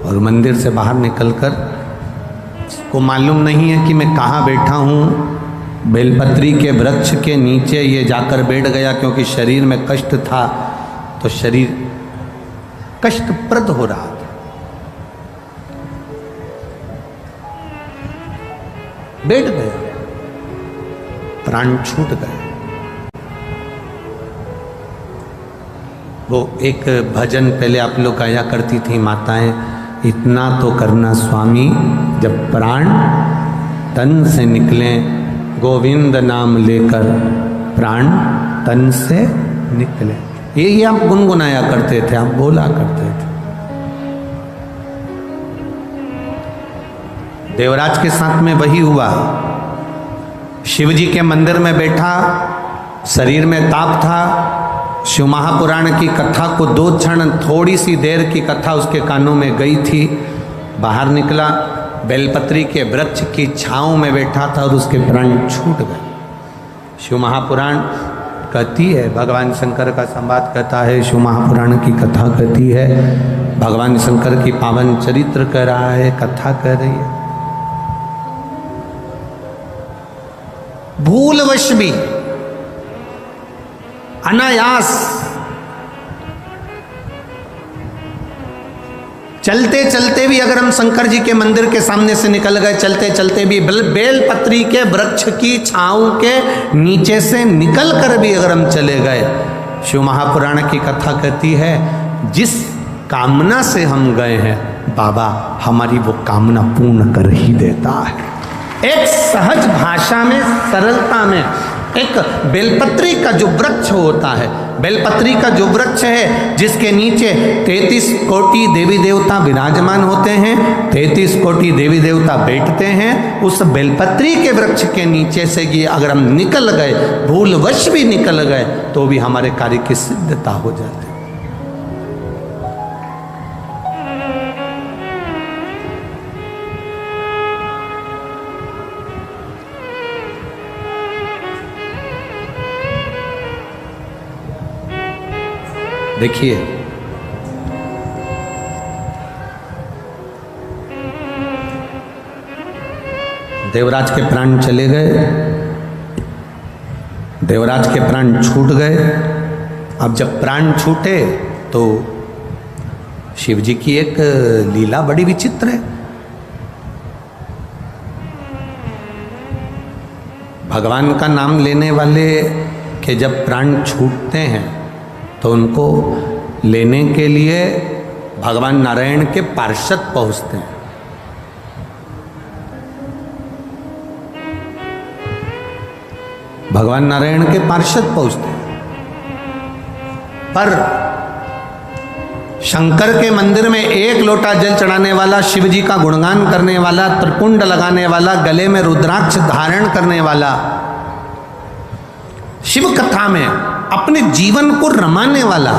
और मंदिर से बाहर निकलकर को मालूम नहीं है कि मैं कहाँ बैठा हूँ। बेलपत्री के वृक्ष के नीचे ये जाकर बैठ गया, क्योंकि शरीर में कष्ट था, तो शरीर कष्टप्रद हो रहा था। बैठ गया, प्राण छूट गए। वो एक भजन पहले आप लोग गाया करती थी माताएं, इतना तो करना स्वामी जब प्राण तन से निकले, गोविंद नाम लेकर प्राण तन से निकले। ये आप गुनगुनाया करते थे, आप बोला करते थे। देवराज के साथ में वही हुआ। शिव जी के मंदिर में बैठा, शरीर में ताप था, शिव महापुराण की कथा को 2 क्षण, थोड़ी सी देर की कथा उसके कानों में गई थी। बाहर निकला, बेलपत्री के वृक्ष की छांव में बैठा था और उसके प्राण छूट गए। शिव महापुराण कहती है, भगवान शंकर का संवाद कहता है, शिव महापुराण की कथा कहती है, भगवान शंकर की पावन चरित्र कह रहा है, कथा कह रही है। भूलवश भी, अनायास, चलते चलते भी अगर हम शंकर जी के मंदिर के सामने से निकल गए, चलते चलते भी बेलपत्री के वृक्ष की छांव के नीचे से निकल कर भी अगर हम चले गए, शिव महापुराण की कथा कहती है, जिस कामना से हम गए हैं बाबा हमारी वो कामना पूर्ण कर ही देता है। एक सहज भाषा में, सरलता में, एक बेलपत्री का जो वृक्ष होता है, बेलपत्री का जो वृक्ष है जिसके नीचे 33 कोटि देवी देवता विराजमान होते हैं, 33 कोटि देवी देवता बैठते हैं, उस बेलपत्री के वृक्ष के नीचे से कि अगर हम निकल गए, भूलवश भी निकल गए, तो भी हमारे कार्य की सिद्धता हो जाती है। देखिए, देवराज के प्राण चले गए, देवराज के प्राण छूट गए। अब जब प्राण छूटे तो शिव जी की एक लीला बड़ी विचित्र है। भगवान का नाम लेने वाले के जब प्राण छूटते हैं तो उनको लेने के लिए भगवान नारायण के पार्षद पहुंचते हैं। भगवान नारायण के पार्षद पहुंचते हैं, पर शंकर के मंदिर में एक लोटा जल चढ़ाने वाला, शिव जी का गुणगान करने वाला, त्रिपुंड लगाने वाला, गले में रुद्राक्ष धारण करने वाला, शिव कथा में अपने जीवन को रमाने वाला,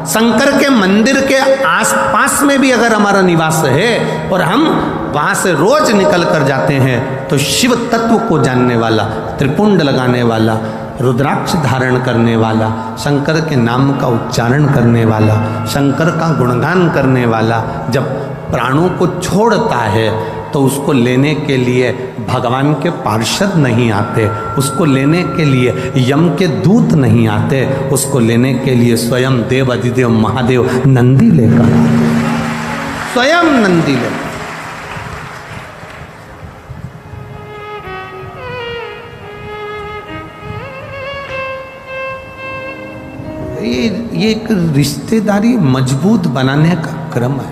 शंकर के मंदिर के आसपास में भी अगर हमारा निवास है और हम वहां से रोज निकल कर जाते हैं, तो शिव तत्व को जानने वाला, त्रिपुंड लगाने वाला, रुद्राक्ष धारण करने वाला, शंकर के नाम का उच्चारण करने वाला, शंकर का गुणगान करने वाला जब प्राणों को छोड़ता है तो उसको लेने के लिए भगवान के पार्षद नहीं आते, उसको लेने के लिए यम के दूत नहीं आते, उसको लेने के लिए स्वयं देव अधिदेव महादेव नंदी लेकर आते, स्वयं नंदी लेकर। ये एक रिश्तेदारी मजबूत बनाने का क्रम है।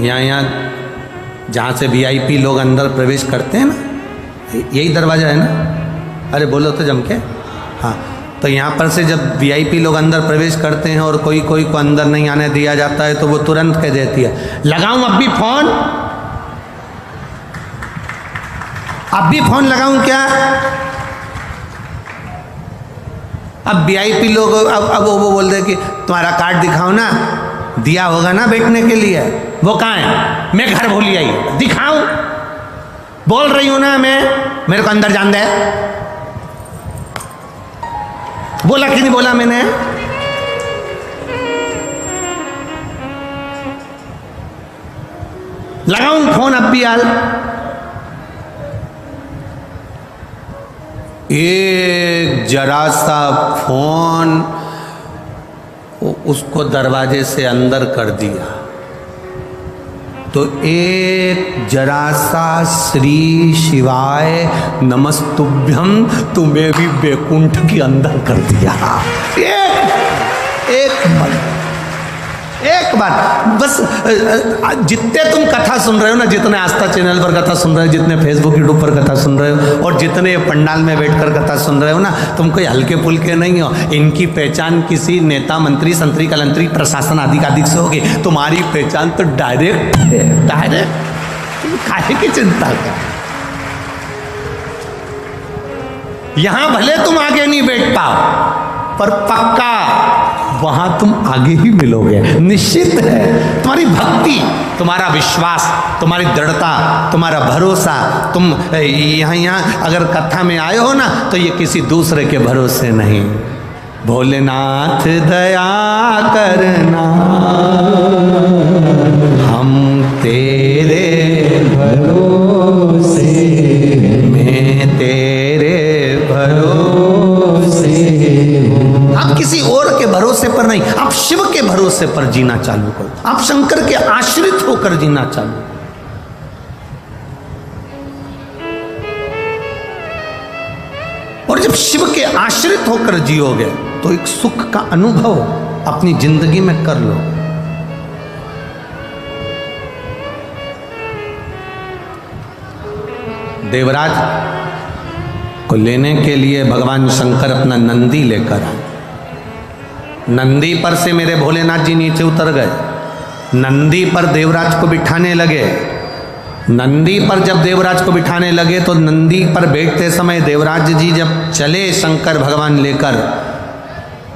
यहाँ जहाँ से वीआईपी लोग अंदर प्रवेश करते हैं ना, यही दरवाजा है ना, अरे बोलो तो जम के, हाँ, तो यहाँ पर से जब वीआईपी लोग अंदर प्रवेश करते हैं और कोई को अंदर नहीं आने दिया जाता है, तो वो तुरंत कह देती है, लगाऊं अब भी फोन, अब भी फोन लगाऊं क्या? अब वीआईपी लोग अब वो बोल रहे कि तुम्हारा कार्ड दिखाओ ना, दिया होगा ना बैठने के लिए, वो कहाँ है? मैं घर भूल आई, दिखाऊं? बोल रही हूं ना मैं, मेरे को अंदर जान दे। बोला कि नहीं बोला मैंने? लगाऊं फोन अब भी यार? एक जरा सा फोन उसको दरवाजे से अंदर कर दिया, तो एक जरा सा श्री शिवाय नमस्तुभ्यम तुम्हें भी बैकुंठ के अंदर कर दिया। एक बार बस, जितने तुम कथा सुन रहे हो ना, जितने आस्था चैनल पर कथा सुन रहे हो, जितने फेसबुक यूट्यूब पर कथा सुन रहे हो, और जितने पंडाल में बैठकर कथा सुन रहे हो ना, तुम कोई हल्के फुल्के नहीं हो। इनकी पहचान किसी नेता, मंत्री, संतरी, कलंतरी, प्रशासन आदि से होगी। तुम्हारी पहचान तो डायरेक्ट है, डायरेक्ट। काहे की चिंता कर? यहां भले तुम आगे नहीं बैठ पाओ, पर पक्का वहां तुम आगे ही मिलोगे, निश्चित है। तुम्हारी भक्ति, तुम्हारा विश्वास, तुम्हारी दृढ़ता, तुम्हारा भरोसा, तुम यहाँ अगर कथा में आए हो ना, तो ये किसी दूसरे के भरोसे नहीं। भोलेनाथ दया करना, हम तेरे भरोसे, मैं तेरे भरोसे। आप किसी और के भरोसे पर नहीं, आप शिव के भरोसे पर जीना चालू करो। आप शंकर के आश्रित होकर जीना चालू करो। और जब शिव के आश्रित होकर जियोगे, तो एक सुख का अनुभव अपनी जिंदगी में कर लो। देवराज को लेने के लिए भगवान शंकर अपना नंदी लेकर आए। नंदी पर से मेरे भोलेनाथ जी नीचे उतर गए, नंदी पर देवराज को बिठाने लगे। नंदी पर जब देवराज को बिठाने लगे, तो नंदी पर बैठते समय देवराज जी जब चले शंकर भगवान लेकर,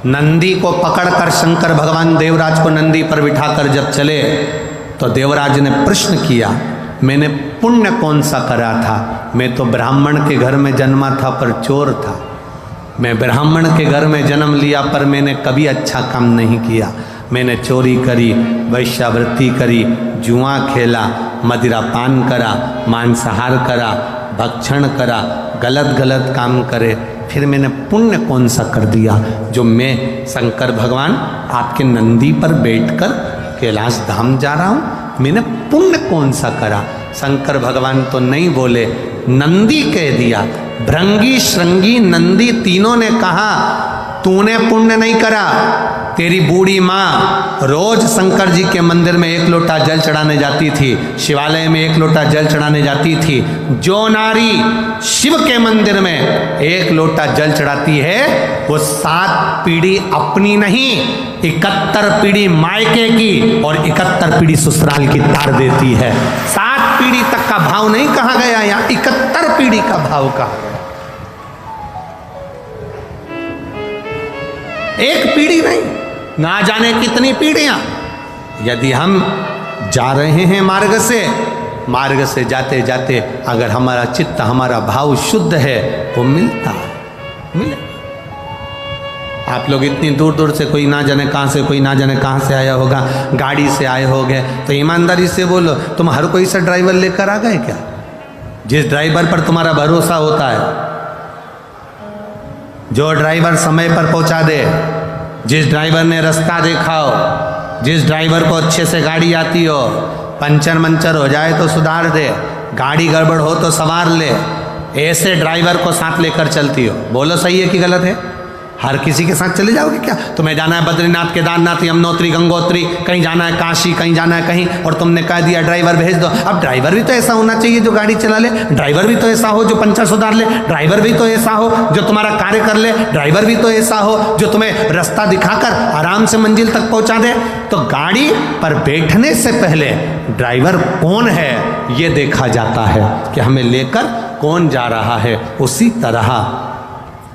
नंदी को पकड़कर शंकर भगवान देवराज को नंदी पर बिठाकर जब चले, तो देवराज ने प्रश्न किया, मैंने पुण्य कौन सा करा था? मैं तो ब्राह्मण के घर में जन्मा था पर चोर था। मैं ब्राह्मण के घर में जन्म लिया, पर मैंने कभी अच्छा काम नहीं किया। मैंने चोरी करी, वैश्यावृत्ति करी, जुआ खेला, मदिरा पान करा, मांसाहार करा, भक्षण करा, गलत काम करे। फिर मैंने पुण्य कौन सा कर दिया जो मैं शंकर भगवान आपके नंदी पर बैठकर कैलाश धाम जा रहा हूँ? मैंने पुण्य कौन सा करा? शंकर भगवान तो नहीं बोले, नंदी कह दिया, भृंगी, श्रृंगी, नंदी तीनों ने कहा तूने पुण्य नहीं करा। तेरी बूढ़ी माँ रोज शंकर जी के मंदिर में 1 लोटा जल चढ़ाने जाती थी, शिवालय में 1 लोटा जल चढ़ाने जाती थी। जो नारी शिव के मंदिर में 1 लोटा जल चढ़ाती है वो 7 पीढ़ी अपनी नहीं 71 पीढ़ी मायके की और 71 पीढ़ी ससुराल की तार देती है। 7 पीढ़ी तक का भाव नहीं कहा गया, यहाँ 71 पीढ़ी का भाव कहा गया। 1 पीढ़ी नहीं, ना जाने कितनी पीढ़ियां। यदि हम जा रहे हैं मार्ग से जाते जाते अगर हमारा चित्त, हमारा भाव शुद्ध है वो मिलता मिले। आप लोग इतनी दूर दूर से, कोई ना जाने कहाँ से, कोई ना जाने कहाँ से आया होगा, गाड़ी से आए होगे, तो ईमानदारी से बोलो, तुम हर कोई सा ड्राइवर लेकर आ गए क्या? जिस ड्राइवर पर तुम्हारा भरोसा होता है, जो ड्राइवर समय पर पहुंचा दे, जिस ड्राइवर ने रास्ता देखा हो, जिस ड्राइवर को अच्छे से गाड़ी आती हो, पंचर मंचर हो जाए तो सुधार दे, गाड़ी गड़बड़ हो तो संवार ले, ऐसे ड्राइवर को साथ लेकर चलती हो। बोलो सही है कि गलत है? हर किसी के साथ चले जाओगे क्या? तुम्हें जाना है बद्रीनाथ, केदारनाथ, यमुनोत्री, गंगोत्री, कहीं जाना है काशी, कहीं जाना है कहीं, और तुमने कह दिया ड्राइवर भेज दो। अब ड्राइवर भी तो ऐसा होना चाहिए जो गाड़ी चला ले, ड्राइवर भी तो ऐसा हो जो पंचर सुधार ले, ड्राइवर भी तो ऐसा हो जो तुम्हारा कार्य कर ले, ड्राइवर भी तो ऐसा हो जो तुम्हें रास्ता दिखाकर आराम से मंजिल तक पहुंचा दे। तो गाड़ी पर बैठने से पहले ड्राइवर कौन है ये देखा जाता है कि हमें लेकर कौन जा रहा है। उसी तरह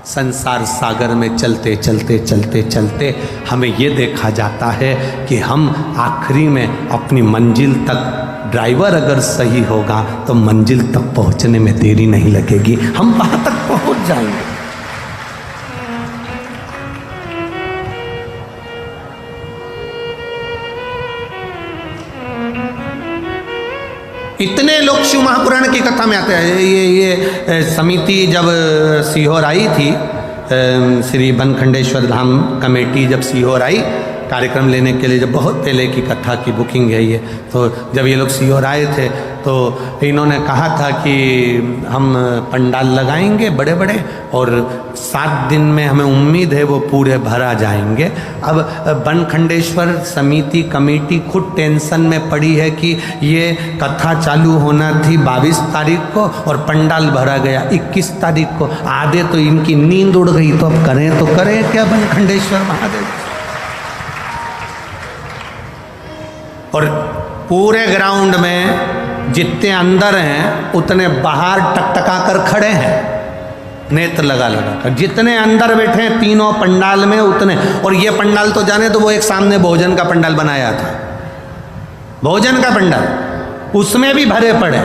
संसार सागर में चलते चलते चलते चलते हमें ये देखा जाता है कि हम आखिरी में अपनी मंजिल तक, ड्राइवर अगर सही होगा तो मंजिल तक पहुंचने में देरी नहीं लगेगी, हम वहां तक पहुंच जाएंगे। इतने लोग शिव महापुराण की कथा में आते हैं। ये समिति जब सीहोर आई थी, श्री बनखंडेश्वर धाम कमेटी जब सीहोर आई कार्यक्रम लेने के लिए, जब बहुत पहले की कथा की बुकिंग है ये, तो जब ये लोग सीहोर आए थे तो इन्होंने कहा था कि हम पंडाल लगाएंगे बड़े बड़े और 7 दिन में हमें उम्मीद है वो पूरे भरा जाएंगे। अब बनखंडेश्वर समिति कमेटी खुद टेंशन में पड़ी है कि ये कथा चालू होना थी 22 तारीख को और पंडाल भरा गया 21 तारीख को। आधे तो इनकी नींद उड़ गई, तो अब करें तो करें क्या बनखंडेश्वर महादेव। और पूरे ग्राउंड में जितने अंदर हैं उतने बाहर टकटका कर खड़े हैं, नेत्र लगा लगा कर। जितने अंदर बैठे हैं तीनों पंडाल में उतने, और ये पंडाल तो जाने तो वो एक सामने भोजन का पंडाल बनाया था, भोजन का पंडाल, उसमें भी भरे पड़े।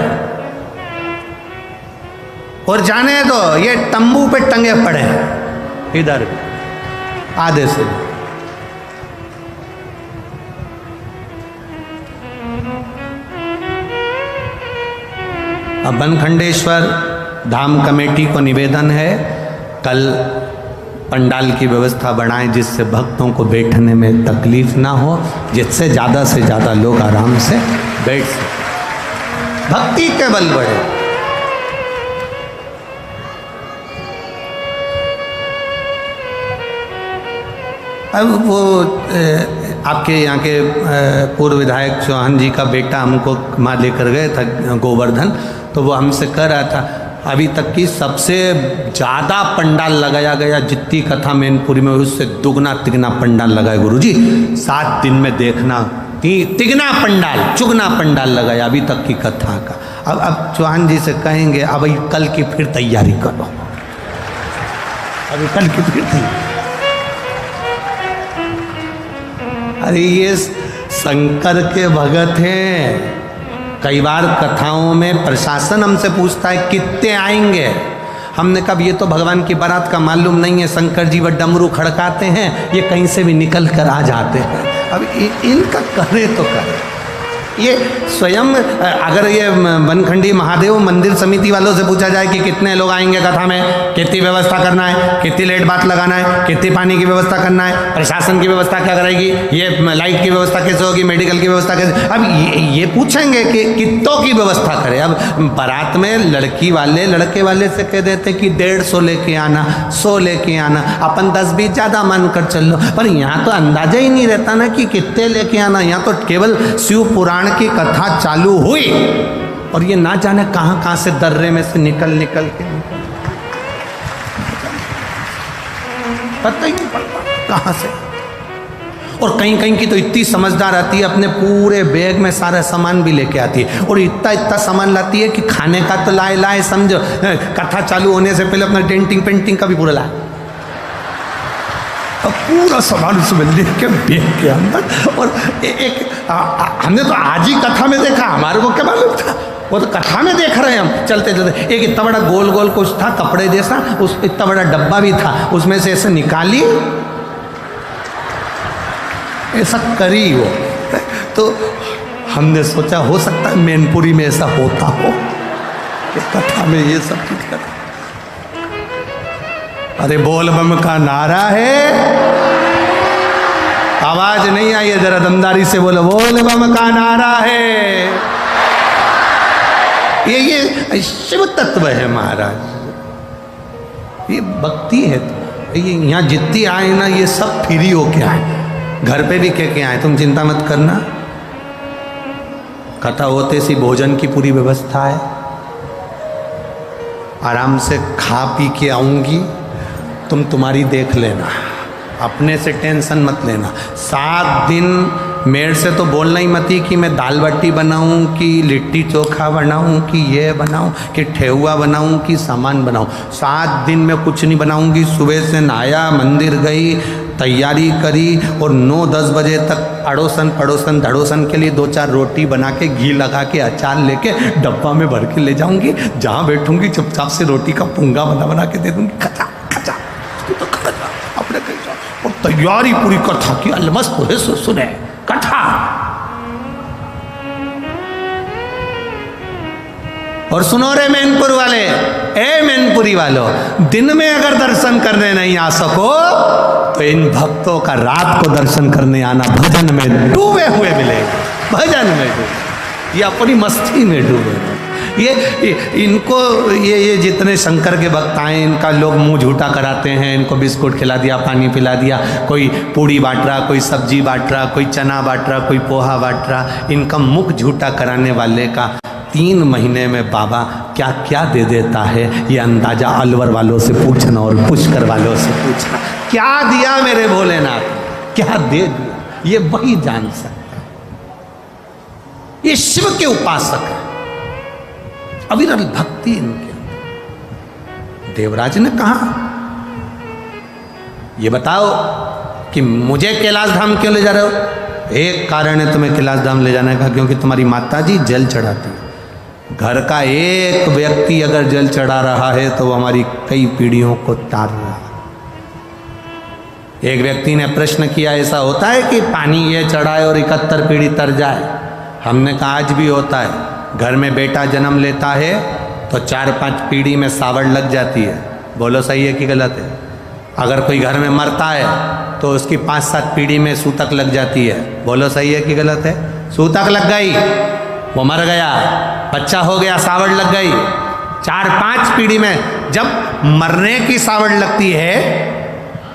और जाने तो ये तंबू पे टंगे पड़े हैं इधर आधे से। अब बनखंडेश्वर धाम कमेटी को निवेदन है कल पंडाल की व्यवस्था बढ़ाएं जिससे भक्तों को बैठने में तकलीफ ना हो, जिससे ज़्यादा से ज़्यादा लोग आराम से बैठ सकें, भक्ति के बल बढ़े। अब वो आपके यहाँ के पूर्व विधायक चौहान जी का बेटा हमको वहाँ लेकर गए था गोवर्धन, तो वो हमसे कह रहा था अभी तक की सबसे ज़्यादा पंडाल लगाया गया, जितनी कथा मैनपुरी में उससे दुगना तिगना पंडाल लगाया गुरुजी। 7 दिन में देखना तिगना पंडाल चुगना पंडाल लगाया अभी तक की कथा का। अब चौहान जी से कहेंगे अब कल की फिर तैयारी करो, अभी कल की फिर तैयारी। अरे ये शंकर के भगत हैं। कई बार कथाओं में प्रशासन हमसे पूछता है कितने आएंगे, हमने कहा ये तो भगवान की बारात का मालूम नहीं है, शंकर जी वो डमरू खड़काते हैं, ये कहीं से भी निकल कर आ जाते हैं। अब इनका करे तो करे। ये स्वयं अगर ये बनखंडी महादेव मंदिर समिति वालों से पूछा जाए कि कितने लोग आएंगे कथा में, कितनी व्यवस्था करना है, कितनी लेट बात लगाना है, कितनी पानी की व्यवस्था करना है, प्रशासन की व्यवस्था क्या करेगी, ये लाइट की व्यवस्था कैसे होगी, मेडिकल की व्यवस्था कैसे, अब ये पूछेंगे कि कितनों की व्यवस्था करें। अब बारात में लड़की वाले लड़के वाले से कह देते कि 150 लेके आना, 100 लेके आना, अपन 10-20 ज़्यादा मान कर चल लो। पर यहाँ तो अंदाजा ही नहीं रहता ना कि कितने लेके आना। यहाँ तो केवल शिव पुराण की कथा चालू हुई और ये ना जाने कहां कहां से दर्रे में से निकल के पता ही नहीं पड़ता कहां से। और कहीं कहीं की तो इतनी समझदार आती है, अपने पूरे बैग में सारा सामान भी लेके आती है और इतना सामान लाती है कि खाने का तो लाए समझो, कथा चालू होने से पहले अपना डेंटिंग पेंटिंग का भी पूरा लाए, पूरा सामान उसमें लेके के बैग के अंदर। और एक हमने तो आज ही कथा में देखा, हमारे को क्या मालूम था, वो तो कथा में देख रहे हैं हम चलते चलते। एक इतना बड़ा गोल गोल कुछ था कपड़े जैसा, उस इतना बड़ा डब्बा भी था, उसमें से ऐसे निकाली, ऐसा करी वो। तो हमने सोचा हो सकता है मैनपुरी में ऐसा होता हो कि कथा में ये सब चीज कर। अरे बोल बम का नारा है, आवाज नहीं आई है, जरा दमदारी से बोलो, बोल बम का नारा है। ये शिव तत्व है महाराज, ये भक्ति है। तो ये यहाँ जितनी आए ना ये सब फ्री होके आए, घर पे भी कह के आए, तुम चिंता मत करना, कथा होते सी भोजन की पूरी व्यवस्था है, आराम से खा पी के आऊंगी, तुम तुम्हारी देख लेना, अपने से टेंशन मत लेना। 7 दिन मेरे से तो बोलना ही मत ही कि मैं दाल बाटी बनाऊं, कि लिट्टी चोखा बनाऊं, कि ये बनाऊं, कि ठेहुआ बनाऊं, कि सामान बनाऊं। 7 दिन में कुछ नहीं बनाऊंगी। सुबह से नहाया, मंदिर गई, तैयारी करी और 9-10 बजे तक अड़ोसन पड़ोसन धड़ोसन के लिए 2-4 रोटी बना के घी लगा के अचार लेके डब्बा में भर के ले जाऊंगी। जहाँ बैठूंगी चुपचाप से रोटी का पुंगा बना के दे दूंगी, खचा खचा तो अपने कहीं और तैयारी पूरी कथा की अलमस्त है, सुने कथा। और सुनो रे मैनपुर वाले, ए मैनपुरी वालों, दिन में अगर दर्शन करने नहीं आ सको तो इन भक्तों का रात को दर्शन करने आना, भजन में डूबे हुए मिलेगा, भजन में डूबे, ये अपनी मस्ती में डूबे। ये इनको ये जितने शंकर के भक्त आए, इनका लोग मुंह झूठा कराते हैं, इनको बिस्कुट खिला दिया, पानी पिला दिया, कोई पूड़ी बांट रहा, कोई सब्जी बांट रहा, कोई चना बांट रहा, कोई पोहा बांट रहा। इनका मुख झूठा कराने वाले का 3 महीने में बाबा क्या क्या दे देता है, ये अंदाजा अलवर वालों से पूछना और पुष्कर वालों से पूछना, क्या दिया मेरे भोलेनाथ, क्या दे दिया, ये वही जान सकता। ये शिव के उपासक है, अविरल भक्ति इनके अंदर। देवराज ने कहा, ये बताओ कि मुझे कैलाश धाम क्यों ले जा रहे हो? एक कारण है तुम्हें कैलाश धाम ले जाने का, क्योंकि तुम्हारी माताजी जल चढ़ाती है। घर का एक व्यक्ति अगर जल चढ़ा रहा है तो वो हमारी कई पीढ़ियों को तार रहा है। एक व्यक्ति ने प्रश्न किया, ऐसा होता है कि पानी ये चढ़ाए और 71 पीढ़ी तर जाए? हमने कहा आज भी होता है। घर में बेटा जन्म लेता है तो 4-5 पीढ़ी में सावड़ लग जाती है। बोलो सही है कि गलत है? अगर कोई घर में मरता है तो उसकी 5-7 पीढ़ी में सूतक लग जाती है। बोलो सही है कि गलत है? सूतक लग गई, वो मर गया, बच्चा हो गया, सावड़ लग गई। 4-5 पीढ़ी में जब मरने की सावड़ लगती है,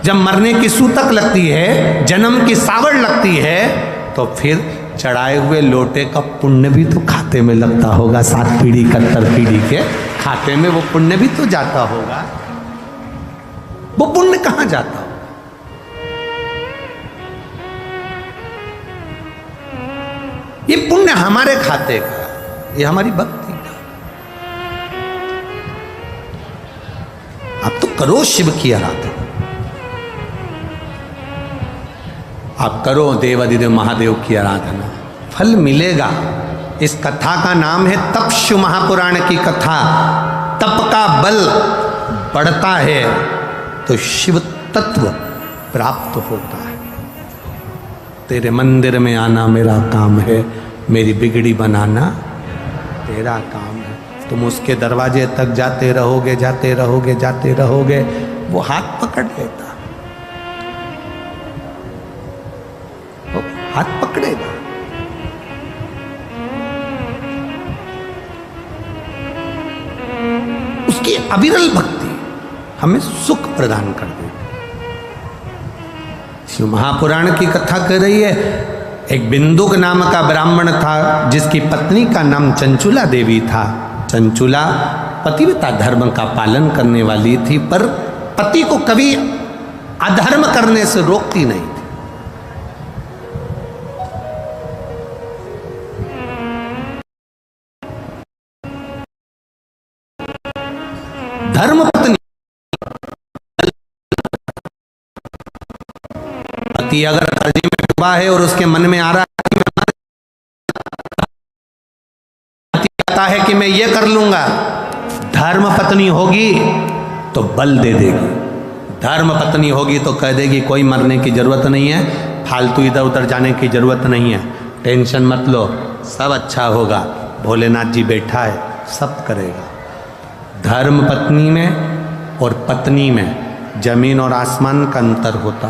जब मरने की सूतक लगती है, जन्म की सावड़ लगती है, तो फिर चढ़ाए हुए लोटे का पुण्य भी तो खाते में लगता होगा। 7 पीढ़ी 71 पीढ़ी के खाते में वो पुण्य भी तो जाता होगा। वो पुण्य कहां जाता होगा? ये पुण्य हमारे खाते का, ये हमारी भक्ति का। आप तो करो शिव की आराधना, आप करो देवाधिदेव महादेव की आराधना, फल मिलेगा। इस कथा का नाम है तपशु महापुराण की कथा। तप का बल बढ़ता है तो शिव तत्व प्राप्त होता है। तेरे मंदिर में आना मेरा काम है, मेरी बिगड़ी बनाना तेरा काम है। तुम उसके दरवाजे तक जाते रहोगे, जाते रहोगे, जाते रहोगे, वो हाथ पकड़ लेता, वो हाथ पकड़ेगा। उसकी अविरल भक्ति हमें सुख प्रदान कर देती। शिव महापुराण की कथा कर रही है, एक बिंदुक नाम का ब्राह्मण था जिसकी पत्नी का नाम चंचुला देवी था। चंचुला पतिव्रता धर्म का पालन करने वाली थी, पर पति को कभी अधर्म करने से रोकती नहीं थी। धर्म पत्नी, पति अगर कर्जे में डूबा है और उसके मन में आ रहा है कि मैं ये कर लूंगा, धर्म पत्नी होगी तो बल दे देगी। धर्म पत्नी होगी तो कह देगी कोई मरने की जरूरत नहीं है, फालतू इधर उधर जाने की जरूरत नहीं है, टेंशन मत लो, सब अच्छा होगा, भोलेनाथ जी बैठा है, सब करेगा। धर्म पत्नी में और पत्नी में जमीन और आसमान का अंतर होता।